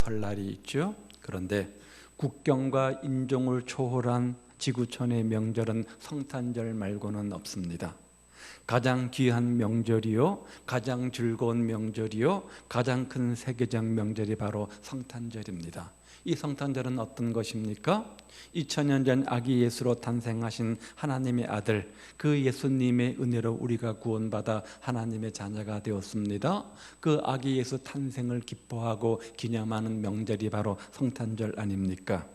설날이 있죠. 그런데 국경과 인종을 초월한 지구촌의 명절은 성탄절 말고는 없습니다. 가장 귀한 명절이요, 가장 즐거운 명절이요, 가장 큰 세계적 명절이 바로 성탄절입니다. 이 성탄절은 어떤 것입니까? 2000년 전 아기 예수로 탄생하신 하나님의 아들, 그 예수님의 은혜로 우리가 구원받아 하나님의 자녀가 되었습니다. 그 아기 예수 탄생을 기뻐하고 기념하는 명절이 바로 성탄절 아닙니까?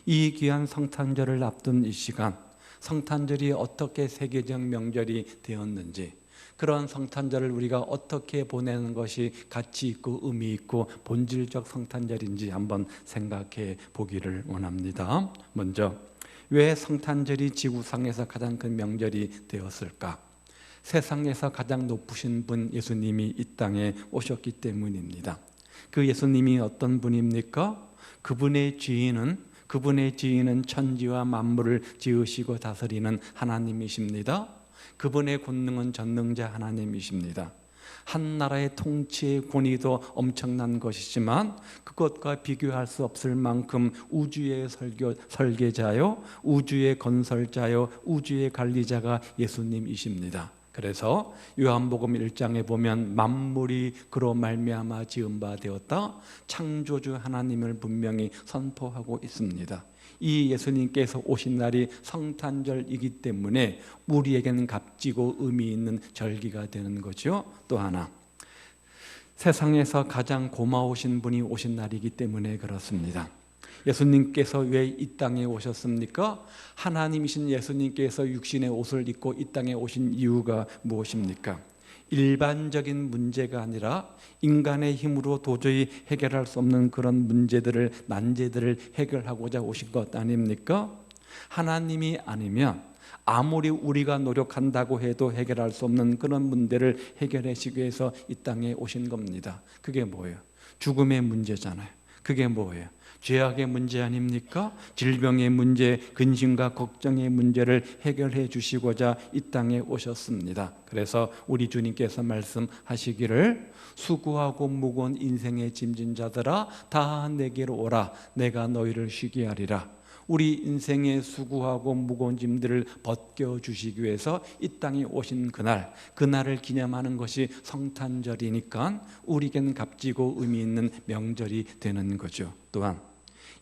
이 귀한 성탄절을 앞둔 이 시간, 성탄절이 어떻게 세계적 명절이 되었는지, 그런 성탄절을 우리가 어떻게 보내는 것이 가치 있고 의미 있고 본질적 성탄절인지 한번 생각해 보기를 원합니다. 먼저, 왜 성탄절이 지구상에서 가장 큰 명절이 되었을까? 세상에서 가장 높으신 분 예수님이 이 땅에 오셨기 때문입니다. 그 예수님이 어떤 분입니까? 그분의 지인은 천지와 만물을 지으시고 다스리는 하나님이십니다. 그분의 권능은 전능자 하나님이십니다. 한 나라의 통치의 권위도 엄청난 것이지만 그것과 비교할 수 없을 만큼 우주의 설계자요, 우주의 건설자요, 우주의 관리자가 예수님이십니다. 그래서 요한복음 1장에 보면 만물이 그로 말미암아 지은 바 되었다, 창조주 하나님을 분명히 선포하고 있습니다. 이 예수님께서 오신 날이 성탄절이기 때문에 우리에게는 값지고 의미 있는 절기가 되는 거죠. 또 하나, 세상에서 가장 고마우신 분이 오신 날이기 때문에 그렇습니다. 예수님께서 왜 이 땅에 오셨습니까? 하나님이신 예수님께서 육신의 옷을 입고 이 땅에 오신 이유가 무엇입니까? 일반적인 문제가 아니라 인간의 힘으로 도저히 해결할 수 없는 그런 문제들을, 난제들을 해결하고자 오신 것 아닙니까? 하나님이 아니면 아무리 우리가 노력한다고 해도 해결할 수 없는 그런 문제를 해결하시기 위해서 이 땅에 오신 겁니다. 그게 뭐예요? 죽음의 문제잖아요. 그게 뭐예요? 죄악의 문제 아닙니까? 질병의 문제, 근심과 걱정의 문제를 해결해 주시고자 이 땅에 오셨습니다. 그래서 우리 주님께서 말씀하시기를 수고하고 무거운 인생의 짐진 자들아 다 내게로 오라, 내가 너희를 쉬게 하리라. 우리 인생의 수고하고 무거운 짐들을 벗겨주시기 위해서 이 땅에 오신 그날을 기념하는 것이 성탄절이니까 우리에겐 값지고 의미 있는 명절이 되는 거죠. 또한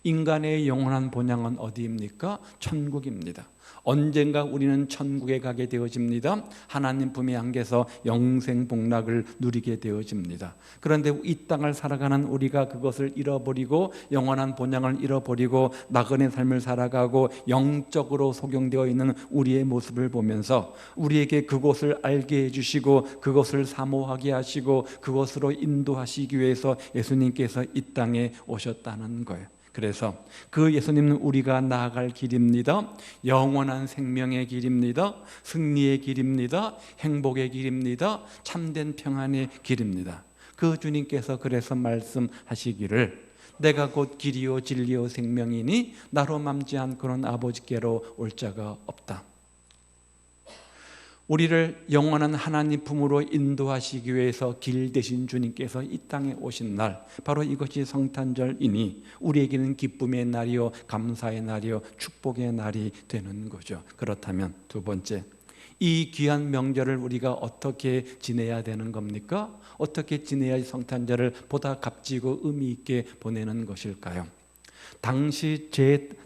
인간의 영원한 본향은 어디입니까? 천국입니다. 언젠가 우리는 천국에 가게 되어집니다. 하나님 품에 안겨서 영생 복락을 누리게 되어집니다. 그런데 이 땅을 살아가는 우리가 그것을 잃어버리고 영원한 본향을 잃어버리고 나그네 삶을 살아가고 영적으로 소경되어 있는 우리의 모습을 보면서 우리에게 그곳을 알게 해주시고 그것을 사모하게 하시고 그것으로 인도하시기 위해서 예수님께서 이 땅에 오셨다는 거예요. 그래서 그 예수님은 우리가 나아갈 길입니다. 영원한 생명의 길입니다. 승리의 길입니다. 행복의 길입니다. 참된 평안의 길입니다. 그 주님께서 그래서 말씀하시기를 내가 곧 길이요 진리요 생명이니 나로 맘지 않고는 아버지께로 올 자가 없다. 우리를 영원한 하나님 품으로 인도하시기 위해서 길 되신 주님께서 이 땅에 오신 날, 바로 이것이 성탄절이니 우리에게는 기쁨의 날이요 감사의 날이요 축복의 날이 되는 거죠. 그렇다면 두 번째, 이 귀한 명절을 우리가 어떻게 지내야 되는 겁니까? 어떻게 지내야 성탄절을 보다 값지고 의미 있게 보내는 것일까요? 당시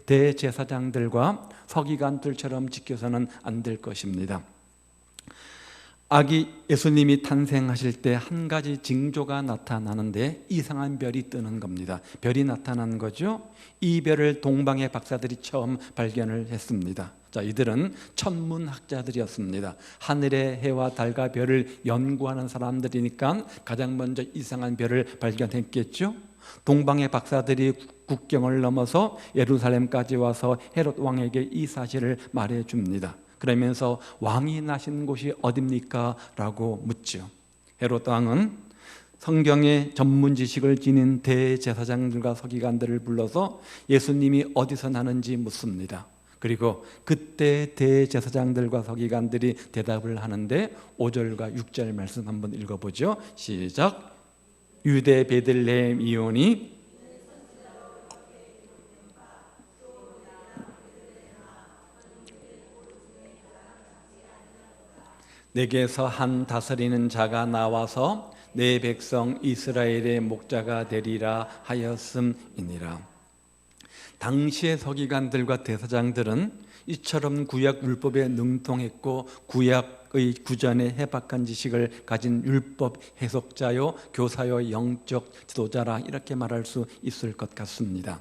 대제사장들과 서기관들처럼 지켜서는 안 될 것입니다. 아기 예수님이 탄생하실 때 한 가지 징조가 나타나는데 이상한 별이 뜨는 겁니다. 별이 나타난 거죠. 이 별을 동방의 박사들이 처음 발견을 했습니다. 자, 이들은 천문학자들이었습니다. 하늘의 해와 달과 별을 연구하는 사람들이니까 가장 먼저 이상한 별을 발견했겠죠. 동방의 박사들이 국경을 넘어서 예루살렘까지 와서 헤롯 왕에게 이 사실을 말해줍니다. 그러면서 왕이 나신 곳이 어딥니까? 라고 묻죠. 헤롯 왕은 성경의 전문 지식을 지닌 대제사장들과 서기관들을 불러서 예수님이 어디서 나는지 묻습니다. 그리고 그때 대제사장들과 서기관들이 대답을 하는데 5절과 6절 말씀 한번 읽어보죠. 시작. 유대 베들레헴 이오니 내게서 한 다스리는 자가 나와서 내 백성 이스라엘의 목자가 되리라 하였음이니라. 당시의 서기관들과 대사장들은 이처럼 구약 율법에 능통했고 구약의 구전에 해박한 지식을 가진 율법 해석자요, 교사요, 영적 지도자라 이렇게 말할 수 있을 것 같습니다.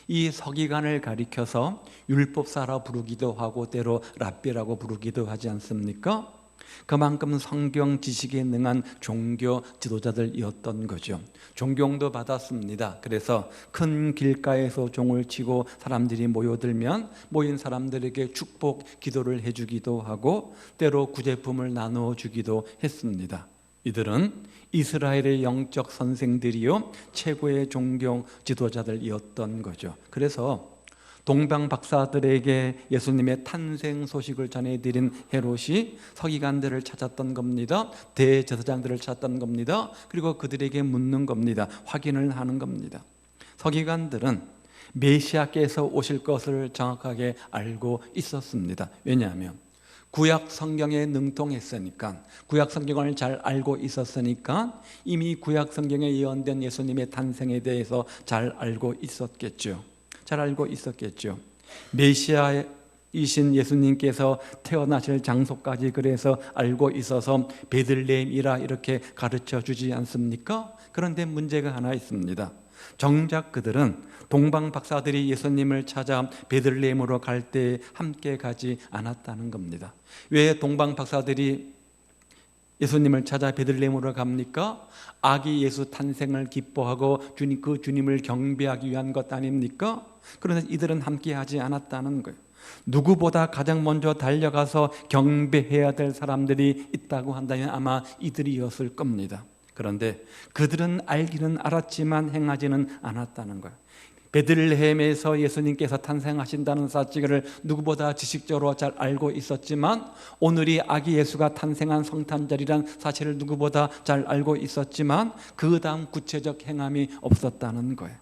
이 서기관을 가리켜서 율법사라 부르기도 하고 때로 랍비라고 부르기도 하지 않습니까? 그만큼 성경 지식에 능한 종교 지도자들이었던 거죠. 존경도 받았습니다. 그래서 큰 길가에서 종을 치고 사람들이 모여들면 모인 사람들에게 축복 기도를 해주기도 하고 때로 구제품을 나누어 주기도 했습니다. 이들은 이스라엘의 영적 선생들이요 최고의 종교 지도자들이었던 거죠. 그래서 동방 박사들에게 예수님의 탄생 소식을 전해드린 헤롯이 서기관들을 찾았던 겁니다. 대제사장들을 찾았던 겁니다. 그리고 그들에게 묻는 겁니다. 확인을 하는 겁니다. 서기관들은 메시아께서 오실 것을 정확하게 알고 있었습니다. 왜냐하면 구약 성경에 능통했으니까, 구약 성경을 잘 알고 있었으니까 이미 구약 성경에 예언된 예수님의 탄생에 대해서 잘 알고 있었겠죠. 잘 알고 있었겠죠. 메시아이신 예수님께서 태어나실 장소까지 그래서 알고 있어서 베들레헴이라 이렇게 가르쳐 주지 않습니까? 그런데 문제가 하나 있습니다. 정작 그들은 동방 박사들이 예수님을 찾아 베들레헴으로 갈 때 함께 가지 않았다는 겁니다. 왜 동방 박사들이 예수님을 찾아 베들레헴으로 갑니까? 아기 예수 탄생을 기뻐하고 그 주님을 경배하기 위한 것 아닙니까? 그런데 이들은 함께하지 않았다는 거예요. 누구보다 가장 먼저 달려가서 경배해야 될 사람들이 있다고 한다면 아마 이들이었을 겁니다. 그런데 그들은 알기는 알았지만 행하지는 않았다는 거예요. 베들레헴에서 예수님께서 탄생하신다는 사실을 누구보다 지식적으로 잘 알고 있었지만, 오늘이 아기 예수가 탄생한 성탄절이란 사실을 누구보다 잘 알고 있었지만 그 다음 구체적 행함이 없었다는 거예요.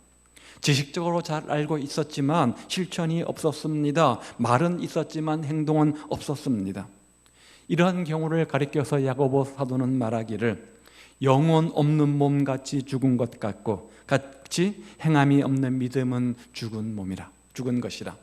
지식적으로 잘 알고 있었지만 실천이 없었습니다. 말은 있었지만 행동은 없었습니다. 이러한 경우를 가리켜서 야고보 사도는 말하기를 영혼 없는 몸같이 죽은 것 같고 같이 행함이 없는 믿음은 죽은 것이라.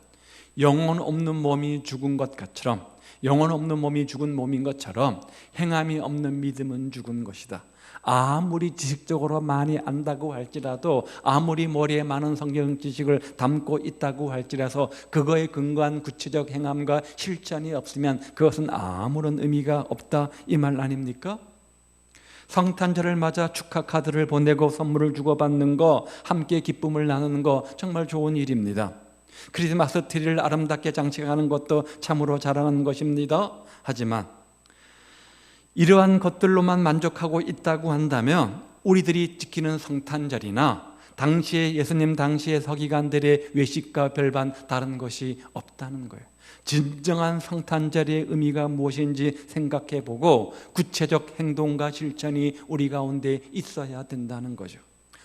영혼 없는 몸이 죽은 것 같처럼, 영혼 없는 몸이 죽은 몸인 것처럼 행함이 없는 믿음은 죽은 것이다. 아무리 지식적으로 많이 안다고 할지라도, 아무리 머리에 많은 성경 지식을 담고 있다고 할지라도 그거에 근거한 구체적 행함과 실천이 없으면 그것은 아무런 의미가 없다, 이 말 아닙니까? 성탄절을 맞아 축하 카드를 보내고 선물을 주고받는 거, 함께 기쁨을 나누는 거 정말 좋은 일입니다. 크리스마스 트리를 아름답게 장식하는 것도 참으로 잘하는 것입니다. 하지만 이러한 것들로만 만족하고 있다고 한다면 우리들이 지키는 성탄절이나 당시의 예수님 당시의 서기관들의 외식과 별반 다른 것이 없다는 거예요. 진정한 성탄절의 의미가 무엇인지 생각해보고 구체적 행동과 실천이 우리 가운데 있어야 된다는 거죠.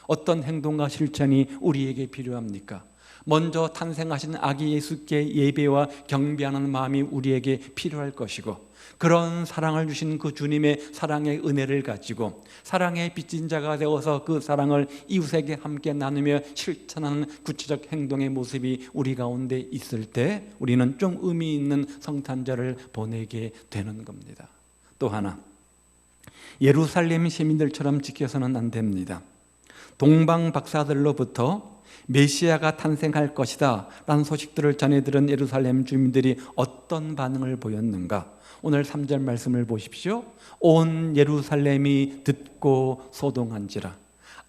어떤 행동과 실천이 우리에게 필요합니까? 먼저 탄생하신 아기 예수께 예배와 경배하는 마음이 우리에게 필요할 것이고, 그런 사랑을 주신 그 주님의 사랑의 은혜를 가지고 사랑의 빚진 자가 되어서 그 사랑을 이웃에게 함께 나누며 실천하는 구체적 행동의 모습이 우리 가운데 있을 때 우리는 좀 의미 있는 성탄절을 보내게 되는 겁니다. 또 하나, 예루살렘 시민들처럼 지켜서는 안 됩니다. 동방 박사들로부터 메시아가 탄생할 것이다 라는 소식들을 전해들은 예루살렘 주민들이 어떤 반응을 보였는가? 오늘 3절 말씀을 보십시오. 온 예루살렘이 듣고 소동한지라.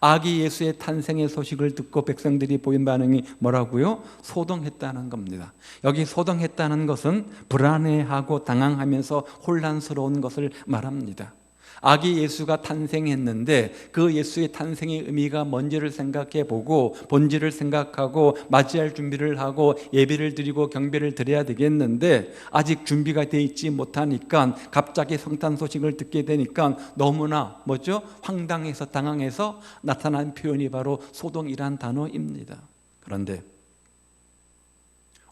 아기 예수의 탄생의 소식을 듣고 백성들이 보인 반응이 뭐라고요? 소동했다는 겁니다. 여기 소동했다는 것은 불안해하고 당황하면서 혼란스러운 것을 말합니다. 아기 예수가 탄생했는데 그 예수의 탄생의 의미가 뭔지를 생각해 보고 본질을 생각하고 맞이할 준비를 하고 예배를 드리고 경배를 드려야 되겠는데 아직 준비가 되어 있지 못하니까 갑자기 성탄 소식을 듣게 되니까 너무나 황당해서 당황해서 나타난 표현이 바로 소동이란 단어입니다. 그런데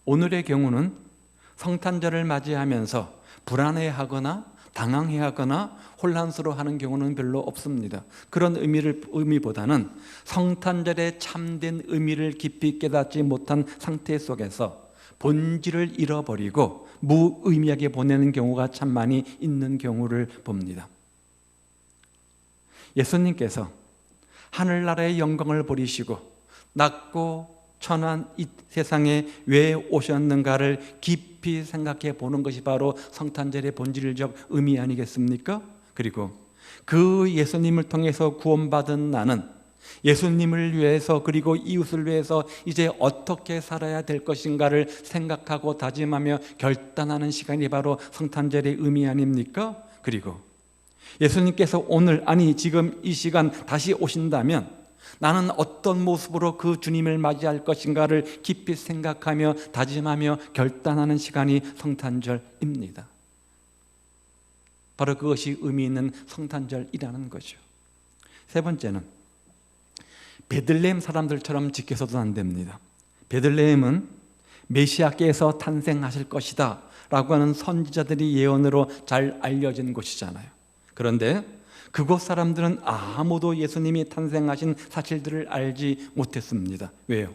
오늘의 경우는 성탄절을 맞이하면서 불안해하거나 당황해하거나 혼란스러워하는 경우는 별로 없습니다. 그런 의미보다는 성탄절의 참된 의미를 깊이 깨닫지 못한 상태 속에서 본질을 잃어버리고 무의미하게 보내는 경우가 참 많이 있는 경우를 봅니다. 예수님께서 하늘나라의 영광을 버리시고 낮고 천한 이 세상에 왜 오셨는가를 깊이 생각해 보는 것이 바로 성탄절의 본질적 의미 아니겠습니까? 그리고 그 예수님을 통해서 구원받은 나는 예수님을 위해서 그리고 이웃을 위해서 이제 어떻게 살아야 될 것인가를 생각하고 다짐하며 결단하는 시간이 바로 성탄절의 의미 아닙니까? 그리고 예수님께서 오늘 아니 지금 이 시간 다시 오신다면 나는 어떤 모습으로 그 주님을 맞이할 것인가를 깊이 생각하며 다짐하며 결단하는 시간이 성탄절입니다. 바로 그것이 의미 있는 성탄절이라는 거죠. 세 번째는 베들레헴 사람들처럼 지켜서도 안 됩니다. 베들레헴은 메시아께서 탄생하실 것이다 라고 하는 선지자들이 예언으로 잘 알려진 곳이잖아요. 그런데 그곳 사람들은 아무도 예수님이 탄생하신 사실들을 알지 못했습니다. 왜요?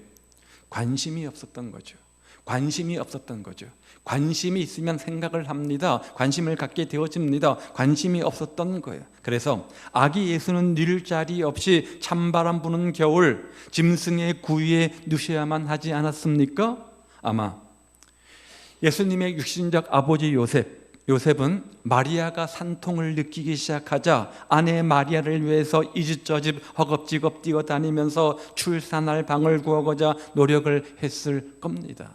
관심이 없었던 거죠. 관심이 없었던 거죠. 관심이 있으면 생각을 합니다. 관심을 갖게 되어집니다. 관심이 없었던 거예요. 그래서 아기 예수는 늘 자리 없이 찬바람 부는 겨울 짐승의 구유에 누셔야만 하지 않았습니까? 아마 예수님의 육신적 아버지 요셉은 마리아가 산통을 느끼기 시작하자 아내 마리아를 위해서 이 집 저 집 허겁지겁 뛰어다니면서 출산할 방을 구하고자 노력을 했을 겁니다.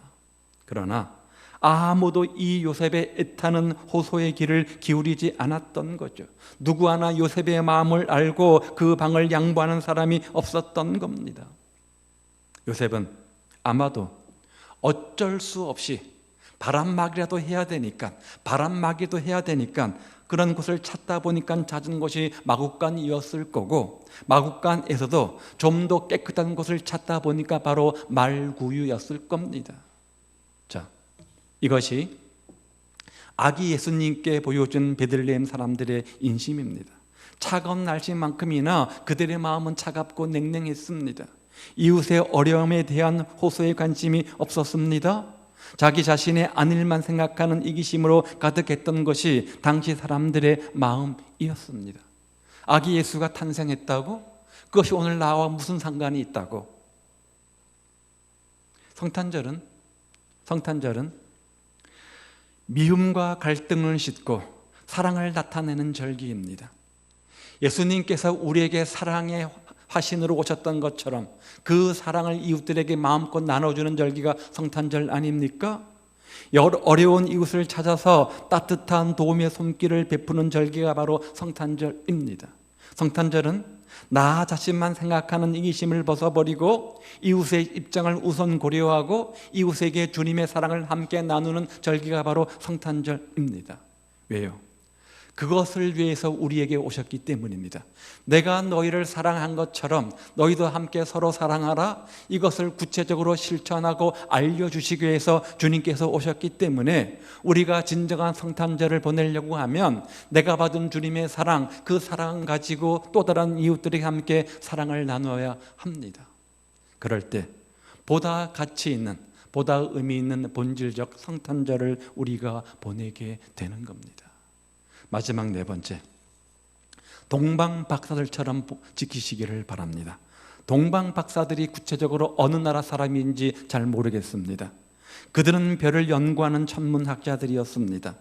그러나 아무도 이 요셉의 애타는 호소의 귀를 기울이지 않았던 거죠. 누구 하나 요셉의 마음을 알고 그 방을 양보하는 사람이 없었던 겁니다. 요셉은 아마도 어쩔 수 없이 바람막이라도 해야 되니까 그런 곳을 찾다 보니까 찾은 곳이 마구간이었을 거고 마구간에서도 좀 더 깨끗한 곳을 찾다 보니까 바로 말구유였을 겁니다. 자, 이것이 아기 예수님께 보여준 베들레헴 사람들의 인심입니다. 차가운 날씨만큼이나 그들의 마음은 차갑고 냉랭했습니다. 이웃의 어려움에 대한 호소에 관심이 없었습니다. 자기 자신의 안일만 생각하는 이기심으로 가득했던 것이 당시 사람들의 마음이었습니다. 아기 예수가 탄생했다고? 그것이 오늘 나와 무슨 상관이 있다고? 성탄절은 미움과 갈등을 싣고 사랑을 나타내는 절기입니다. 예수님께서 우리에게 사랑의 화신으로 오셨던 것처럼 그 사랑을 이웃들에게 마음껏 나눠주는 절기가 성탄절 아닙니까? 어려운 이웃을 찾아서 따뜻한 도움의 손길을 베푸는 절기가 바로 성탄절입니다. 성탄절은 나 자신만 생각하는 이기심을 벗어버리고 이웃의 입장을 우선 고려하고 이웃에게 주님의 사랑을 함께 나누는 절기가 바로 성탄절입니다. 왜요? 그것을 위해서 우리에게 오셨기 때문입니다. 내가 너희를 사랑한 것처럼 너희도 함께 서로 사랑하라. 이것을 구체적으로 실천하고 알려주시기 위해서 주님께서 오셨기 때문에 우리가 진정한 성탄절을 보내려고 하면 내가 받은 주님의 사랑, 그 사랑 가지고 또 다른 이웃들이 함께 사랑을 나누어야 합니다. 그럴 때 보다 가치 있는, 보다 의미 있는 본질적 성탄절을 우리가 보내게 되는 겁니다. 마지막 네 번째, 동방 박사들처럼 지키시기를 바랍니다. 동방 박사들이 구체적으로 어느 나라 사람인지 잘 모르겠습니다. 그들은 별을 연구하는 천문학자들이었습니다.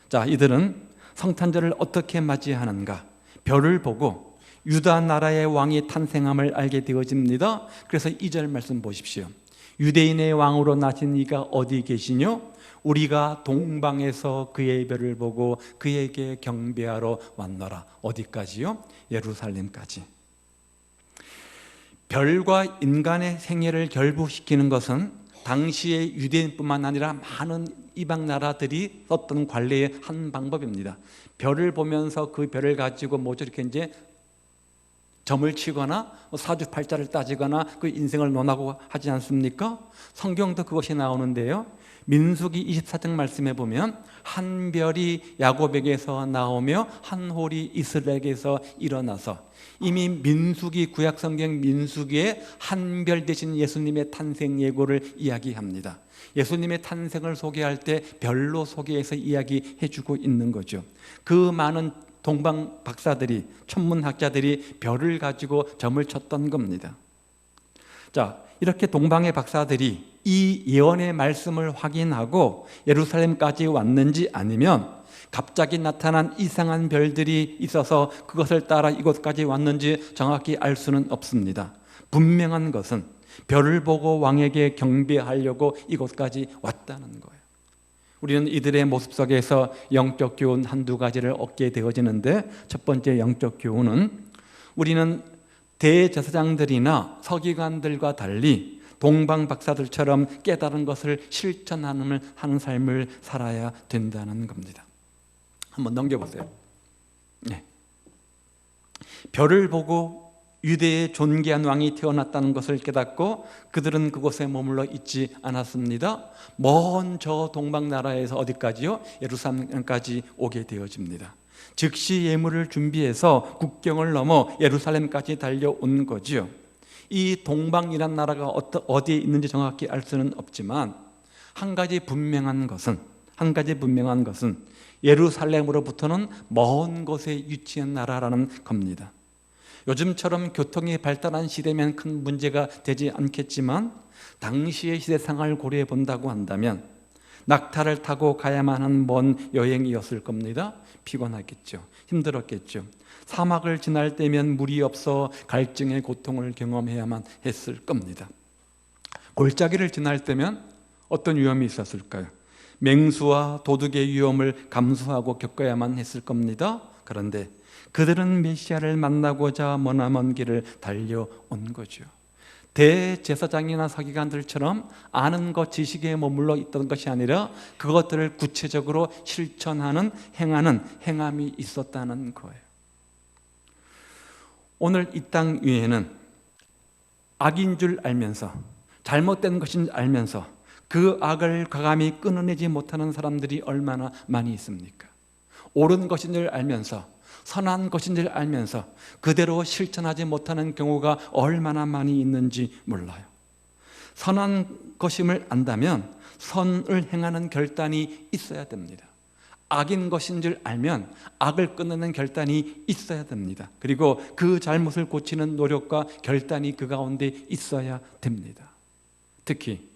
자, 이들은 성탄절을 어떻게 맞이하는가? 별을 보고 유다 나라의 왕이 탄생함을 알게 되어집니다. 그래서 2절 말씀 보십시오. 유대인의 왕으로 나신 이가 어디 계시뇨? 우리가 동방에서 그의 별을 보고 그에게 경배하러 왔노라. 어디까지요? 예루살렘까지. 별과 인간의 생애를 결부시키는 것은 당시의 유대인뿐만 아니라 많은 이방 나라들이 썼던 관례의 한 방법입니다. 별을 보면서 그 별을 가지고 이렇게 이제 점을 치거나 사주팔자를 따지거나 그 인생을 논하고 하지 않습니까? 성경도 그것이 나오는데요. 민수기 24장 말씀에 보면 한 별이 야곱에게서 나오며 한 홀이 이스라엘에게서 일어나서, 이미 민수기, 구약성경 민수기에 한 별 대신 예수님의 탄생 예고를 이야기합니다. 예수님의 탄생을 소개할 때 별로 소개해서 이야기해주고 있는 거죠. 그 많은 동방 박사들이, 천문학자들이 별을 가지고 점을 쳤던 겁니다. 자, 이렇게 동방의 박사들이 이 예언의 말씀을 확인하고 예루살렘까지 왔는지, 아니면 갑자기 나타난 이상한 별들이 있어서 그것을 따라 이곳까지 왔는지 정확히 알 수는 없습니다. 분명한 것은 별을 보고 왕에게 경배하려고 이곳까지 왔다는 거예요. 우리는 이들의 모습 속에서 영적 교훈 한두 가지를 얻게 되어지는데, 첫 번째 영적 교훈은, 우리는 대제사장들이나 서기관들과 달리 동방 박사들처럼 깨달은 것을 실천하는 삶을 살아야 된다는 겁니다. 한번 넘겨보세요. 네. 별을 보고 유대의 존귀한 왕이 태어났다는 것을 깨닫고 그들은 그곳에 머물러 있지 않았습니다. 먼 저 동방 나라에서 어디까지요? 예루살렘까지 오게 되어집니다. 즉시 예물을 준비해서 국경을 넘어 예루살렘까지 달려온 거지요. 이 동방이란 나라가 어디에 있는지 정확히 알 수는 없지만 한 가지 분명한 것은 예루살렘으로부터는 먼 곳에 위치한 나라라는 겁니다. 요즘처럼 교통이 발달한 시대면 큰 문제가 되지 않겠지만, 당시의 시대상을 고려해 본다고 한다면 낙타를 타고 가야만 하는 먼 여행이었을 겁니다. 피곤하겠죠. 힘들었겠죠. 사막을 지날 때면 물이 없어 갈증의 고통을 경험해야만 했을 겁니다. 골짜기를 지날 때면 어떤 위험이 있었을까요? 맹수와 도둑의 위험을 감수하고 겪어야만 했을 겁니다. 그런데 그들은 메시아를 만나고자 머나먼 길을 달려온 거죠. 대제사장이나 서기관들처럼 아는 것, 지식에 머물러 있던 것이 아니라 그것들을 구체적으로 실천하는, 행하는 행함이 있었다는 거예요. 오늘 이 땅 위에는 악인 줄 알면서, 잘못된 것인 줄 알면서 그 악을 과감히 끊어내지 못하는 사람들이 얼마나 많이 있습니까? 옳은 것인 줄 알면서, 선한 것인 줄 알면서 그대로 실천하지 못하는 경우가 얼마나 많이 있는지 몰라요. 선한 것임을 안다면 선을 행하는 결단이 있어야 됩니다. 악인 것인 줄 알면 악을 끊는 결단이 있어야 됩니다. 그리고 그 잘못을 고치는 노력과 결단이 그 가운데 있어야 됩니다. 특히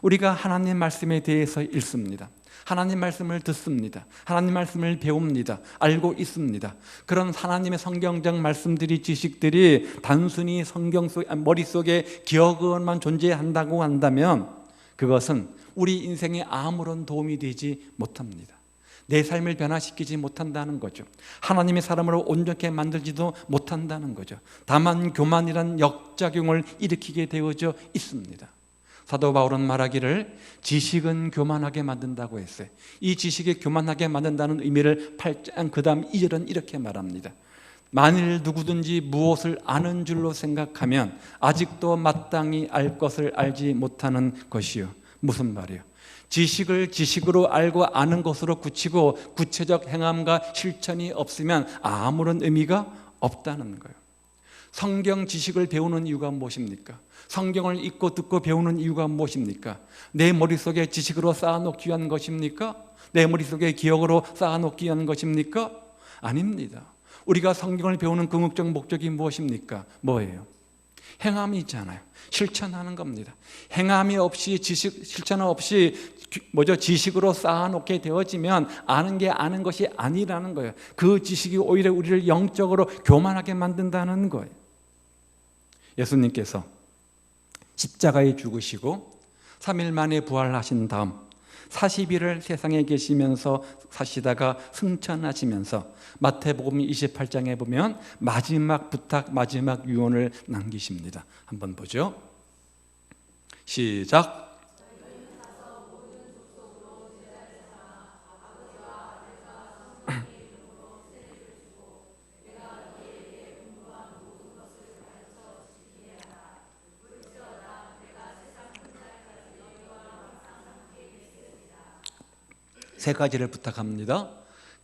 우리가 하나님 말씀에 대해서 읽습니다. 하나님 말씀을 듣습니다. 하나님 말씀을 배웁니다. 알고 있습니다. 그런 하나님의 성경적 말씀들이, 지식들이 단순히 성경 속 머릿속에 기억만 존재한다고 한다면 그것은 우리 인생에 아무런 도움이 되지 못합니다. 내 삶을 변화시키지 못한다는 거죠. 하나님의 사람으로 온전케 만들지도 못한다는 거죠. 다만 교만이란 역작용을 일으키게 되어져 있습니다. 사도 바울은 말하기를 지식은 교만하게 만든다고 했어요. 이 지식이 교만하게 만든다는 의미를 8장 그 다음 2절은 이렇게 말합니다. 만일 누구든지 무엇을 아는 줄로 생각하면 아직도 마땅히 알 것을 알지 못하는 것이요. 무슨 말이요? 지식을 지식으로 알고 아는 것으로 굳히고 구체적 행함과 실천이 없으면 아무런 의미가 없다는 거예요. 성경 지식을 배우는 이유가 무엇입니까? 성경을 읽고 듣고 배우는 이유가 무엇입니까? 내 머릿속에 지식으로 쌓아놓기 위한 것입니까? 내 머릿속에 기억으로 쌓아놓기 위한 것입니까? 아닙니다. 우리가 성경을 배우는 궁극적 목적이 무엇입니까? 뭐예요? 행함이 있잖아요. 실천하는 겁니다. 행함이 없이 실천 없이 지식으로 쌓아놓게 되어지면 아는 게 아는 것이 아니라는 거예요. 그 지식이 오히려 우리를 영적으로 교만하게 만든다는 거예요. 예수님께서 십자가에 죽으시고 3일 만에 부활하신 다음 40일을 세상에 계시면서 사시다가 승천하시면서 마태복음 28장에 보면 마지막 부탁, 마지막 유언을 남기십니다. 한번 보죠. 시작. 세 가지를 부탁합니다.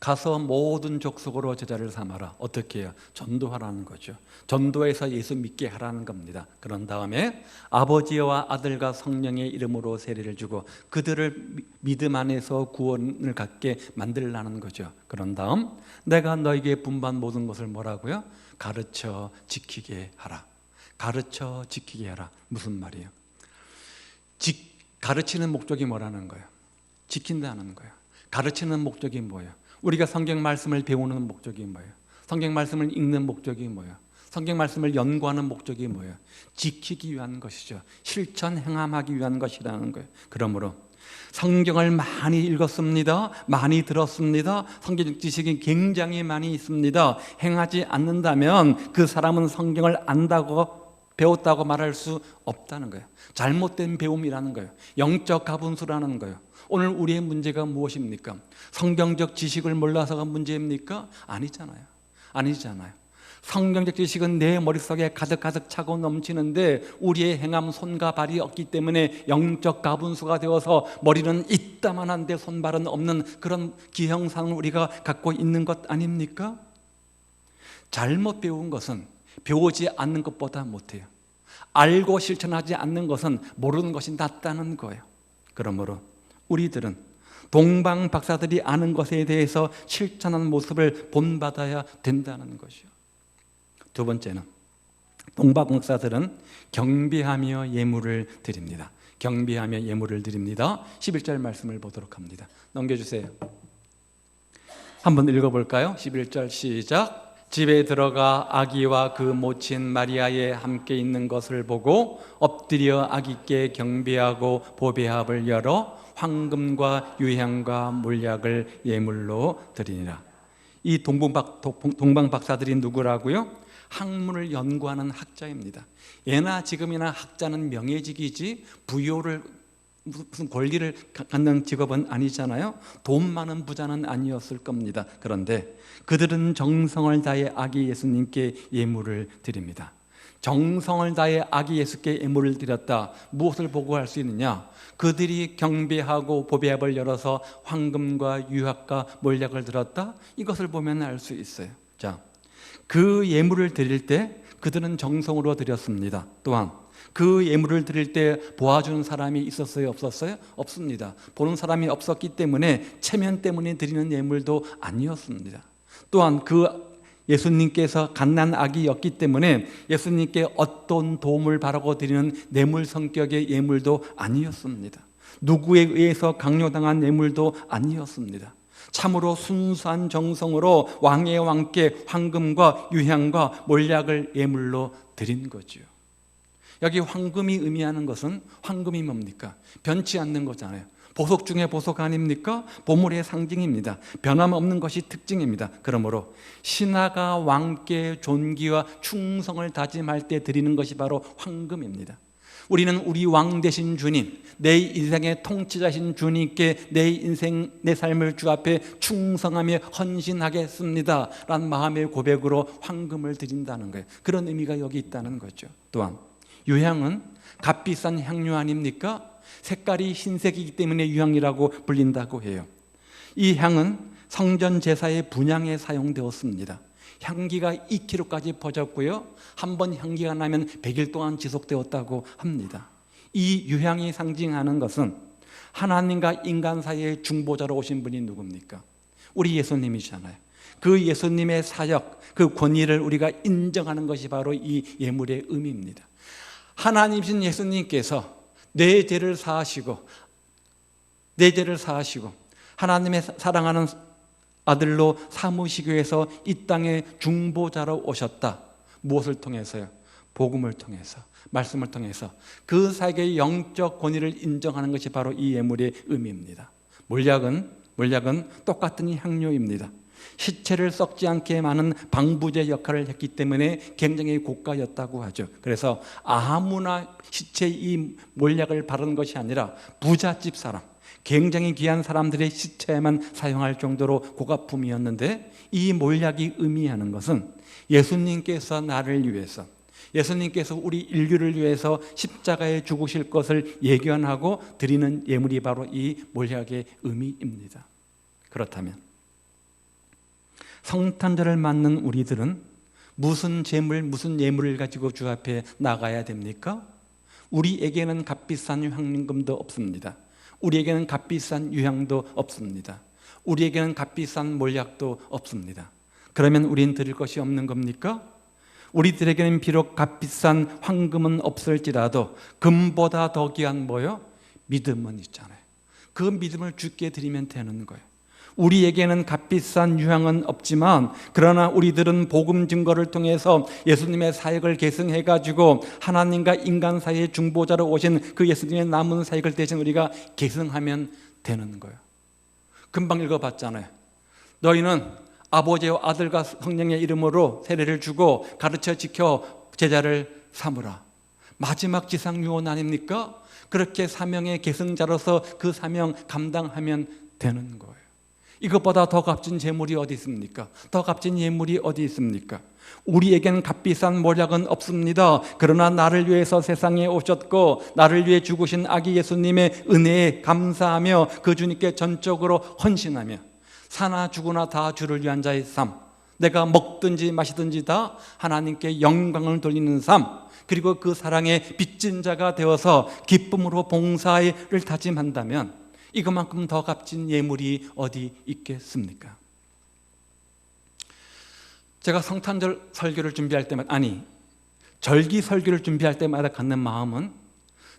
가서 모든 족속으로 제자를 삼아라. 어떻게 해요? 전도하라는 거죠. 전도해서 예수 믿게 하라는 겁니다. 그런 다음에 아버지와 아들과 성령의 이름으로 세례를 주고 그들을 믿음 안에서 구원을 갖게 만들라는 거죠. 그런 다음 내가 너에게 분부한 모든 것을 뭐라고요? 가르쳐 지키게 하라. 가르쳐 지키게 하라. 무슨 말이에요? 가르치는 목적이 뭐라는 거예요? 지킨다는 거예요. 가르치는 목적이 뭐예요? 우리가 성경 말씀을 배우는 목적이 뭐예요? 성경 말씀을 읽는 목적이 뭐예요? 성경 말씀을 연구하는 목적이 뭐예요? 지키기 위한 것이죠. 실천 행함하기 위한 것이라는 거예요. 그러므로 성경을 많이 읽었습니다. 많이 들었습니다. 성경적 지식이 굉장히 많이 있습니다. 행하지 않는다면 그 사람은 성경을 안다고 배웠다고 말할 수 없다는 거예요. 잘못된 배움이라는 거예요. 영적 가분수라는 거예요. 오늘 우리의 문제가 무엇입니까? 성경적 지식을 몰라서가 문제입니까? 아니잖아요. 아니잖아요. 성경적 지식은 내 머릿속에 가득가득 차고 넘치는데 우리의 행함 손과 발이 없기 때문에 영적 가분수가 되어서 머리는 이따만한데 손발은 없는 그런 기형상을 우리가 갖고 있는 것 아닙니까? 잘못 배운 것은 배우지 않는 것보다 못해요. 알고 실천하지 않는 것은 모르는 것이 낫다는 거예요. 그러므로 우리들은 동방 박사들이 아는 것에 대해서 실천하는 모습을 본받아야 된다는 것이요. 두 번째는 동방 박사들은 경배하며 예물을 드립니다. 경배하며 예물을 드립니다. 11절 말씀을 보도록 합니다. 넘겨주세요. 한번 읽어볼까요? 11절 시작. 집에 들어가 아기와 그 모친 마리아에 함께 있는 것을 보고 엎드려 아기께 경배하고 보배합을 열어 황금과 유향과 몰약을 예물로 드리니라. 이 동방 박사들이 누구라고요? 학문을 연구하는 학자입니다. 예나 지금이나 학자는 명예직이지 부요를 무슨 권리를 갖는 직업은 아니잖아요. 돈 많은 부자는 아니었을 겁니다. 그런데 그들은 정성을 다해 아기 예수님께 예물을 드립니다. 정성을 다해 아기 예수께 예물을 드렸다. 무엇을 보고 할 수 있느냐? 그들이 경배하고 보배합을 열어서 황금과 유학과 몰약을 들었다. 이것을 보면 알 수 있어요. 자, 그 예물을 드릴 때 그들은 정성으로 드렸습니다. 또한 그 예물을 드릴 때 보아주는 사람이 있었어요? 없었어요? 없습니다. 보는 사람이 없었기 때문에 체면 때문에 드리는 예물도 아니었습니다. 또한 그 예수님께서 갓난 아기였기 때문에 예수님께 어떤 도움을 바라고 드리는 뇌물 성격의 예물도 아니었습니다. 누구에 의해서 강요당한 예물도 아니었습니다. 참으로 순수한 정성으로 왕의 왕께 황금과 유향과 몰약을 예물로 드린 거죠. 여기 황금이 의미하는 것은 황금이 뭡니까? 변치 않는 거잖아요. 보석 중에 보석 아닙니까? 보물의 상징입니다. 변함없는 것이 특징입니다. 그러므로 신하가 왕께 존귀와 충성을 다짐할 때 드리는 것이 바로 황금입니다. 우리는 우리 왕 되신 주님, 내 인생의 통치자신 주님께 내 인생, 내 삶을 주 앞에 충성하며 헌신하겠습니다 라는 마음의 고백으로 황금을 드린다는 거예요. 그런 의미가 여기 있다는 거죠. 또한 유향은 값비싼 향료 아닙니까? 색깔이 흰색이기 때문에 유향이라고 불린다고 해요. 이 향은 성전 제사의 분향에 사용되었습니다. 향기가 2km까지 퍼졌고요. 한 번 향기가 나면 100일 동안 지속되었다고 합니다. 이 유향이 상징하는 것은 하나님과 인간 사이의 중보자로 오신 분이 누굽니까? 우리 예수님이잖아요. 그 예수님의 사역, 그 권위를 우리가 인정하는 것이 바로 이 예물의 의미입니다. 하나님이신 예수님께서 내 죄를 사하시고 하나님의 사랑하는 아들로 삼으시기 위해서 이 땅에 중보자로 오셨다. 무엇을 통해서요? 복음을 통해서, 말씀을 통해서 그 사역의 영적 권위를 인정하는 것이 바로 이 예물의 의미입니다. 몰약은 똑같은 향료입니다. 시체를 썩지 않게 많은 방부제 역할을 했기 때문에 굉장히 고가였다고 하죠. 그래서 아무나 시체에 이 몰약을 바르는 것이 아니라 부잣집 사람, 굉장히 귀한 사람들의 시체에만 사용할 정도로 고가품이었는데, 이 몰약이 의미하는 것은 예수님께서 나를 위해서, 예수님께서 우리 인류를 위해서 십자가에 죽으실 것을 예견하고 드리는 예물이 바로 이 몰약의 의미입니다. 그렇다면 성탄절을 맞는 우리들은 무슨 재물, 무슨 예물을 가지고 주 앞에 나가야 됩니까? 우리에게는 값비싼 황금도 없습니다. 우리에게는 값비싼 유향도 없습니다. 우리에게는 값비싼 몰약도 없습니다. 그러면 우린 드릴 것이 없는 겁니까? 우리들에게는 비록 값비싼 황금은 없을지라도 금보다 더 귀한 뭐요? 믿음은 있잖아요. 그 믿음을 주께 드리면 되는 거예요. 우리에게는 값비싼 유향은 없지만 그러나 우리들은 복음 증거를 통해서 예수님의 사역을 계승해가지고 하나님과 인간 사이의 중보자로 오신 그 예수님의 남은 사역을 대신 우리가 계승하면 되는 거예요. 금방 읽어봤잖아요. 너희는 아버지와 아들과 성령의 이름으로 세례를 주고 가르쳐 지켜 제자를 삼으라. 마지막 지상 유언 아닙니까? 그렇게 사명의 계승자로서 그 사명 감당하면 되는 거예요. 이것보다 더 값진 재물이 어디 있습니까? 더 값진 예물이 어디 있습니까? 우리에겐 값비싼 모략은 없습니다. 그러나 나를 위해서 세상에 오셨고 나를 위해 죽으신 아기 예수님의 은혜에 감사하며 그 주님께 전적으로 헌신하며 사나 죽으나 다 주를 위한 자의 삶, 내가 먹든지 마시든지 다 하나님께 영광을 돌리는 삶, 그리고 그 사랑의 빚진 자가 되어서 기쁨으로 봉사를 다짐한다면 이것만큼 더 값진 예물이 어디 있겠습니까? 제가 성탄절 설교를 준비할 때마다, 아니 절기 설교를 준비할 때마다 갖는 마음은,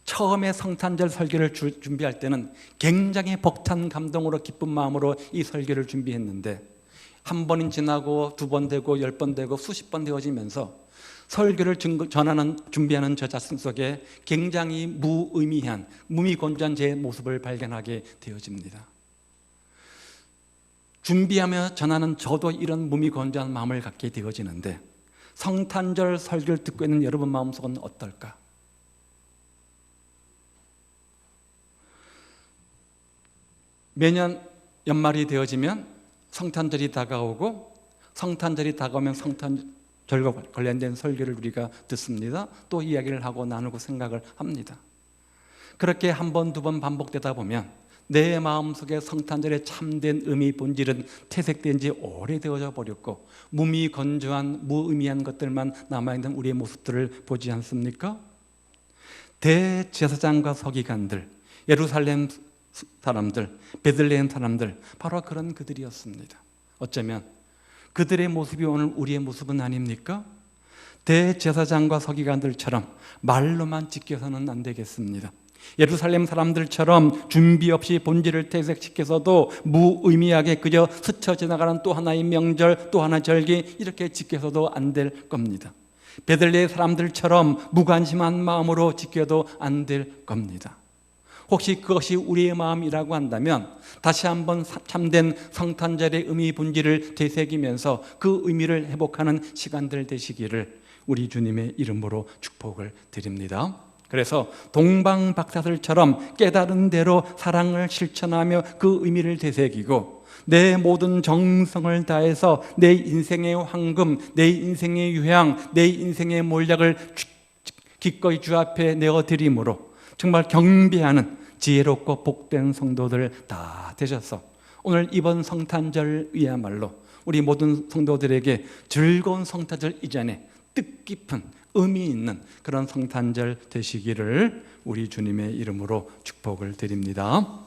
처음에 성탄절 설교를 준비할 때는 굉장히 벅찬 감동으로 기쁜 마음으로 이 설교를 준비했는데 한 번이 지나고 두 번 되고 10번 되고 수십 번 되어지면서 설교를 준비하는 저 자신 속에 굉장히 무의미한, 무미건조한 제 모습을 발견하게 되어집니다. 준비하며 전하는 저도 이런 무미건조한 마음을 갖게 되어지는데 성탄절 설교를 듣고 있는 여러분 마음속은 어떨까? 매년 연말이 되어지면 성탄절이 다가오고 성탄절이 다가오면 성탄절과 관련된 설교를 우리가 듣습니다. 또 이야기를 하고 나누고 생각을 합니다. 그렇게 한 번, 두 번 반복되다 보면 내 마음속에 성탄절의 참된 의미 본질은 퇴색된 지 오래되어져 버렸고 무미건조한 무의미한 것들만 남아있는 우리의 모습들을 보지 않습니까? 대제사장과 서기관들, 예루살렘 사람들, 베들레헴 사람들, 바로 그런 그들이었습니다. 어쩌면 그들의 모습이 오늘 우리의 모습은 아닙니까? 대제사장과 서기관들처럼 말로만 지켜서는 안 되겠습니다. 예루살렘 사람들처럼 준비 없이 본질을 퇴색시켜서도 무의미하게 그저 스쳐 지나가는 또 하나의 명절, 또 하나의 절기 이렇게 지켜서도 안 될 겁니다. 베들레헴 사람들처럼 무관심한 마음으로 지켜도 안 될 겁니다. 혹시 그것이 우리의 마음이라고 한다면 다시 한번 참된 성탄절의 의미 본질을 되새기면서 그 의미를 회복하는 시간들 되시기를 우리 주님의 이름으로 축복을 드립니다. 그래서 동방박사들처럼 깨달은 대로 사랑을 실천하며 그 의미를 되새기고 내 모든 정성을 다해서 내 인생의 황금, 내 인생의 유향, 내 인생의 몰약을 기꺼이 주 앞에 내어드림으로 정말 경배하는 지혜롭고 복된 성도들 다 되셔서 오늘 이번 성탄절이야말로 우리 모든 성도들에게 즐거운 성탄절 이전에 뜻깊은 의미 있는 그런 성탄절 되시기를 우리 주님의 이름으로 축복을 드립니다.